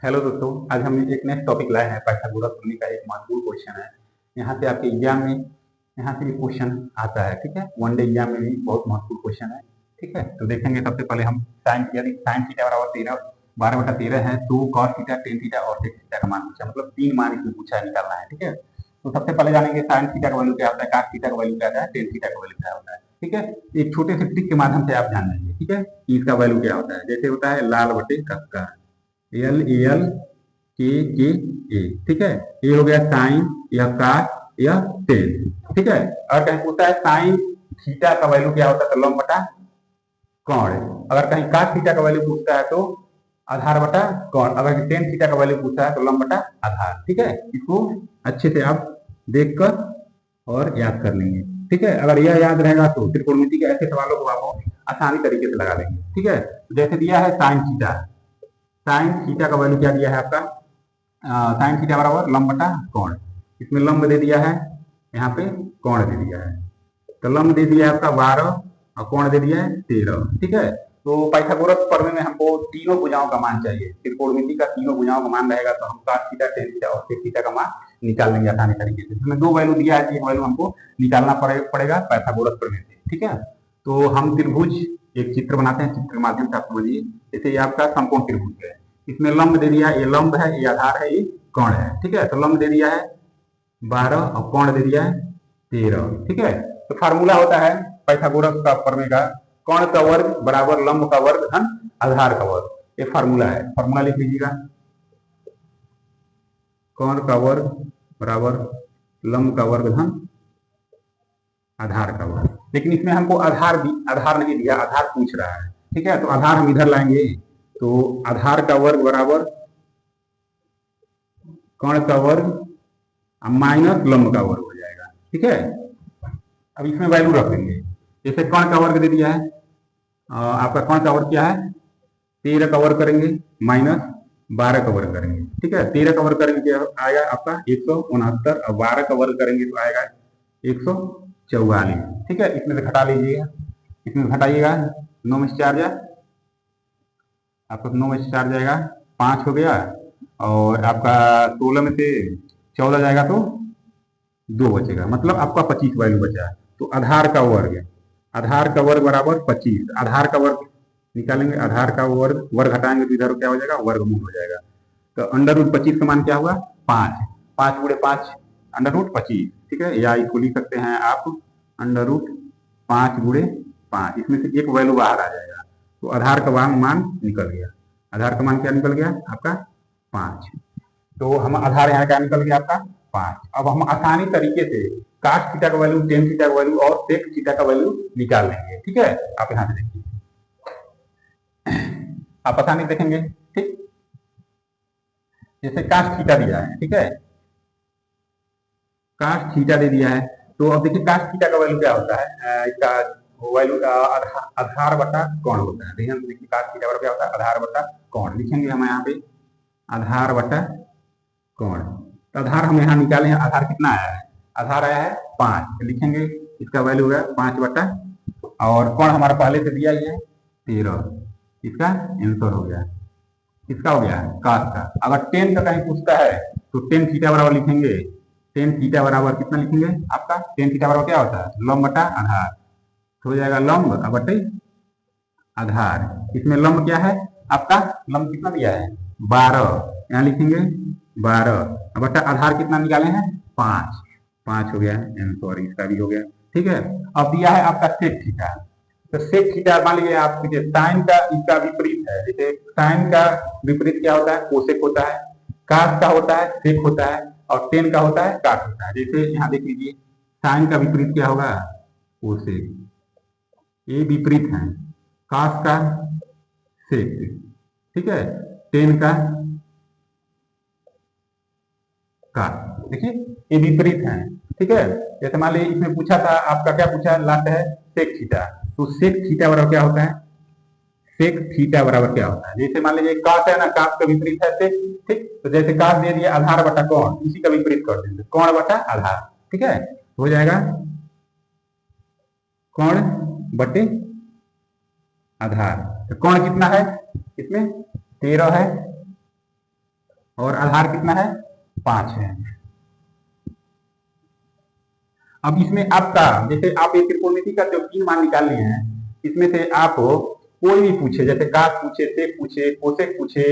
Hello दोस्तों, आज हम एक नेक्स्ट टॉपिक लाए हैं। पाइथागोरस प्रमेय का एक महत्वपूर्ण क्वेश्चन है। यहाँ से आपके एग्जाम में यहाँ से भी क्वेश्चन आता है। ठीक है, वनडे एग्जाम में भी बहुत महत्वपूर्ण क्वेश्चन है। ठीक है, तो देखेंगे। सबसे पहले हम साइन, यदि साइन थीटा बराबर 12/13 है तो कॉस थीटा, टेन थीटा और सेक थीटा का मान पूछा, मतलब 3 मान इसमें पूछा है, निकालना है। ठीक है, तो सबसे पहले जानेंगे साइन थीटा का वैल्यू क्या होता है, कॉस थीटा का वैल्यू क्या होता है, टेन थीटा का वैल्यू क्या होता है। ठीक है, एक छोटे से ट्रिक के माध्यम से आप जान लेंगे। ठीक है, कि इसका वैल्यू क्या होता है। जैसे होता है लाल बटे कक्का, एल एल के ए। ठीक है, ये हो गया साइन, यह काट, यह टेन। ठीक है, और कहीं पूछता है साइन थीटा का वैल्यू क्या होता है, तो लंब बटा कोण। अगर कहीं काट थीटा का वैल्यू पूछता है तो आधार बटा कोण। अगर टेन थीटा का वैल्यू पूछता है तो लंब बटा आधार। ठीक है, इसको अच्छे से आप देखकर और याद कर लेंगे। ठीक है, अगर यह याद रहेगा तो त्रिकोणमिति के ऐसे सवालों को आप आसानी तरीके से लगा लेंगे। ठीक है, जैसे दिया है साइन थीटा, साइन थीटा का वैल्यू क्या दिया है आपका, साइन थीटा बराबर लंब बटा कोण। इसमें लंब दे दिया है, यहाँ पे कोण दे दिया है। तो लंब दे दिया है आपका 12 और कोण दे दिया है 13। ठीक है, तो पाइथागोरस प्रमेय में हमको तीनों भुजाओं का मान चाहिए। त्रिकोणमिति का तीनों भुजाओं का मान रहेगा तो हम cos थीटा, टेन थीटा और sec थीटा का मान निकाल लेंगे आसानी तरीके से। इसमें 2 वैल्यू दिया है, एक वैल्यू हमको निकालना पड़ेगा पाइथागोरस प्रमेय से। ठीक है, तो हम त्रिभुज एक चित्र बनाते हैं, चित्र के माध्यम से आप समझिए। जैसे ये आपका समकोण त्रिभुज है, इसमें लंब दे दिया है, ये लंब है, ये आधार है, ये कोण है। ठीक है, तो लंब दे दिया है 12 और कोण दे दिया है 13। ठीक है, तो फार्मूला होता है पाइथागोरस का प्रमेय का, कोण का वर्ग बराबर लंब का वर्ग धन आधार का वर्ग। ये फार्मूला है, फार्मूला लिख लीजिएगा। कोण का वर्ग बराबर लंब का वर्ग धन आधार का वर्ग। लेकिन इसमें हमको आधार नहीं दिया, आधार पूछ रहा है। ठीक है, तो आधार हम इधर लाएंगे, तो आधार का वर्ग बराबर कोण का वर्ग माइनस लंब का वर्ग हो जाएगा। ठीक है, अब इसमें वैल्यू रख देंगे। जैसे कोण का वर्ग दे दिया है, आपका कोण का वर्ग क्या है, 13 का वर्ग करेंगे माइनस 12 का वर्ग करेंगे। ठीक है, 13 का वर्ग करेंगे क्या आएगा आपका 169 और 12 का वर्ग करेंगे तो आएगा 144। ठीक है, इसमें से घटा लीजिएगा, इसमें घटाइएगा, 9 में से 4 जाए आपका, 9 में से 4 जाएगा 5 हो गया, और आपका 16 में से 14 जाएगा तो 2 बचेगा, मतलब आपका 25 वैल्यू बचा। तो आधार का वर्ग बराबर 25। आधार का वर्ग निकालेंगे, आधार का वर्ग घटाएंगे तो इधर क्या हो जाएगा, वर्गमूल हो जाएगा। तो अंडर रूट 25 का मान क्या हुआ, 5। 5 गुणे 5 अंडर रूट 25। ठीक है, या इसको लिख सकते हैं आप अंडर रूट 5 गुणे 5। इसमें से एक वैल्यू बाहर आ जाएगा, तो आधार का मान निकल गया। आधार का मान क्या निकल गया आपका 5। तो हम आधार यहाँ क्या निकल गया आपका 5। अब हम आसानी तरीके से काट थीटा का वैल्यू, टेन थीटा का वैल्यू और सेक थीटा का वैल्यू निकाल लेंगे। ठीक है, आप यहाँ से देखिए, आप आसानी देखेंगे। ठीक, जैसे काट थीटा दिया है, ठीक है, काट थीटा दे दिया है, तो अब देखिए काट थीटा का वैल्यू क्या होता है, इसका वैल्यू आधार बटा कोण होता है। ध्यान से देखिए, काट थीटा क्या होता है, आधार बटा कोण। लिखेंगे हम यहाँ पे आधार बटा कोण। तो आधार हम यहाँ निकाले हैं, आधार कितना आया है, आधार आया है 5। लिखेंगे इसका वैल्यू होगा 5 बटा, और कोण हमारा पहले से दिया ही है 13। इसका आंसर हो गया, किसका हो गया, कास का। अगर टेन का कहीं पूछता है तो टेन थीटा बराबर लिखेंगे, टेन थीटा बराबर कितना लिखेंगे आपका, टेन थीटा बराबर क्या होता है, लंब बटा आधार। तो हो जाएगा लंब बटे आधार। इसमें लंब क्या है आपका, लंब कितना दिया है 12, यहाँ लिखेंगे 12 बटा आधार कितना निकाले हैं 5। 5 हो गया आंसर, इसका भी हो गया। ठीक है, अब दिया है आपका सेक थीटा। तो सेक थीटा मान लीजिए आप साइन का इसका विपरीत है। जैसे साइन का विपरीत क्या होता है, कोसेक होता है, कास का होता है सेक होता है, और टेन का होता है काट होता है। जैसे यहाँ देख लीजिए, साइन का विपरीत क्या होगा, कोसेक, ये विपरीत है, कास का सेक। ठीक है, टेन का काट। देखिए ये विपरीत है। ठीक है, जैसे मान लीजिए इसमें पूछा था आपका, क्या पूछा लास्ट है, सेक थीटा। तो सेक थीटा बराबर क्या होता है, सेक थीटा बराबर क्या होता है, जैसे मान लीजिए कास है ना, कास का विपरीत है सेक। ठीक, तो जैसे कास दे दिया आधार बटा कोण, इसी का विपरीत कर देंगे, कोण बटा आधार। ठीक है, हो जाएगा कोण बटे आधार। तो कोण कितना है इसमें 13 है, और आधार कितना है, 5 है। अब इसमें आपका जैसे आप एक त्रिकोणमिति का जो 3 मान निकाल लिए हैं, इसमें से आप कोई भी पूछे, जैसे काट पूछे, सेक पूछे, कोसेक पूछे,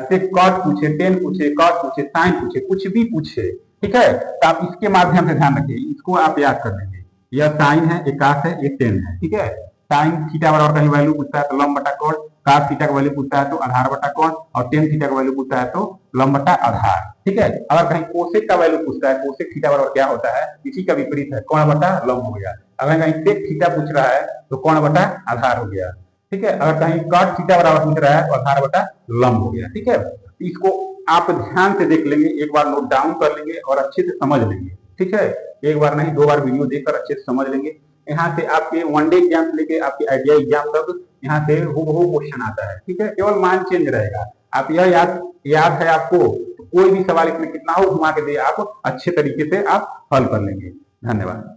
सेक कॉट पूछे, टेन पूछे, कॉट पूछे, साइन पूछे, कुछ भी पूछे, ठीक है, तो आप इसके माध्यम से ध्यान रखिए, इसको आप याद कर लेंगे। यह साइन है, एक कास है, एक टेन है, ठीक है। साइन थीटा बराबर कहीं वैल्यू पूछता है तो लंब बटा कोण, कास थीटा का वैल्यू पूछता है तो आधार बटा कोण, और टेन थीटा का वैल्यू पूछता है तो लंब बटा आधार, ठीक है। अगर कहीं कोसेक का वैल्यू पूछता है, कोसेक थीटा बराबर क्या होता है, इसी का विपरीत है, कोण बटा लंब हो गया। अगर कहीं सेक थीटा पूछ रहा है तो कोण बटा आधार हो गया, ठीक है। अगर कहीं कॉट थीटा बराबर पूछ रहा है तो आधार बटा लंब हो गया, ठीक है। इसको आप ध्यान से देख लेंगे, एक बार नोट डाउन कर लेंगे और अच्छे से समझ लेंगे, ठीक है। एक बार नहीं 2 बार वीडियो देखकर अच्छे से समझ लेंगे। यहाँ से आपके वनडे एग्जाम से लेके आपके आइडिया एग्जाम तक यहाँ से हूबहू क्वेश्चन आता है, ठीक है। केवल मान चेंज रहेगा। आप यह याद है आपको, तो कोई भी सवाल इसमें कितना हो घुमा के दे, आप अच्छे तरीके से आप हल कर लेंगे। धन्यवाद।